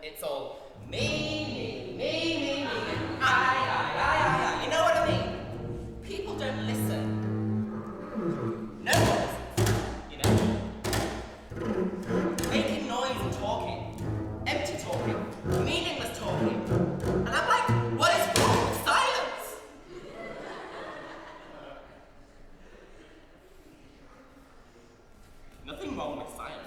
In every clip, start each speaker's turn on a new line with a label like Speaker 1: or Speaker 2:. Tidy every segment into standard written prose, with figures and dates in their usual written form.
Speaker 1: it's all me, I. You know what I mean? People don't listen. No one listens, you know? Making noise and talking, empty talking, meaningless talking. And I'm like, what is wrong with silence? Nothing wrong with silence.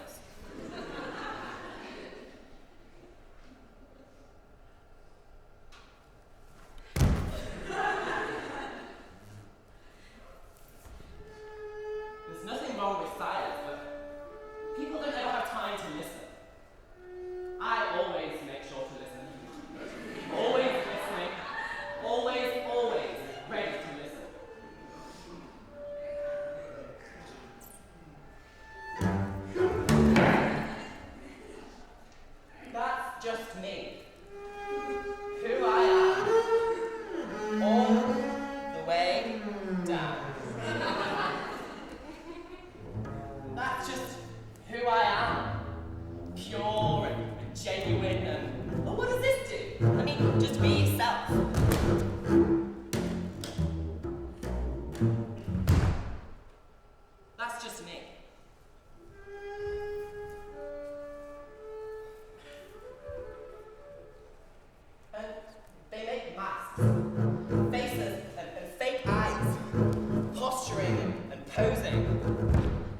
Speaker 1: There's nothing wrong with silence, but people don't ever have time to listen. I always make sure to listen. Always listening. Always ready to listen. That's just me. Who I am. All the way down. That's just who I am. Pure and genuine and... Well, what does this do? I mean, just be yourself. That's just me. And they make masks, faces and fake eyes, posturing and posing.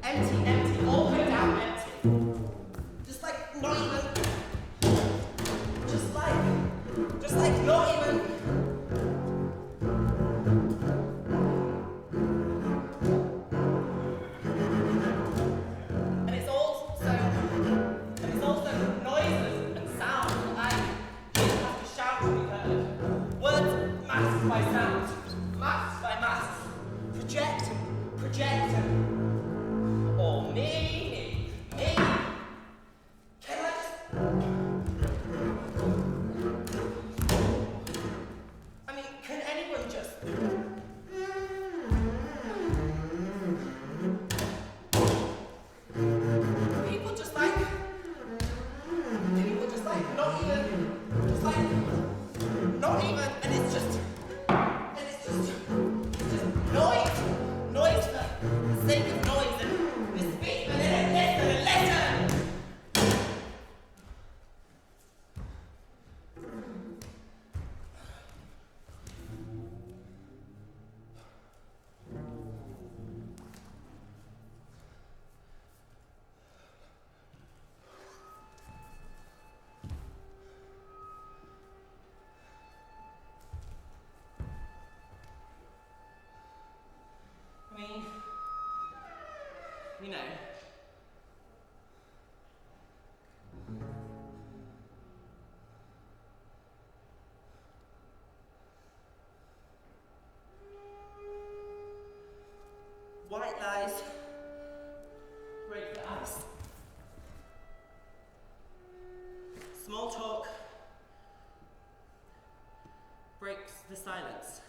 Speaker 1: Empty, all the way down empty. Just like not even. Just like not even. And it's also noises and sounds that I just have to shout to be heard. Words masked by sound, masked by masks. Project and or me. Can I just... I mean, can anyone just... People just like not even, and it's just noise for the sake of noise, and we speak and then listen and listen. I mean, you know, white lies break the ice. Small talk breaks the silence.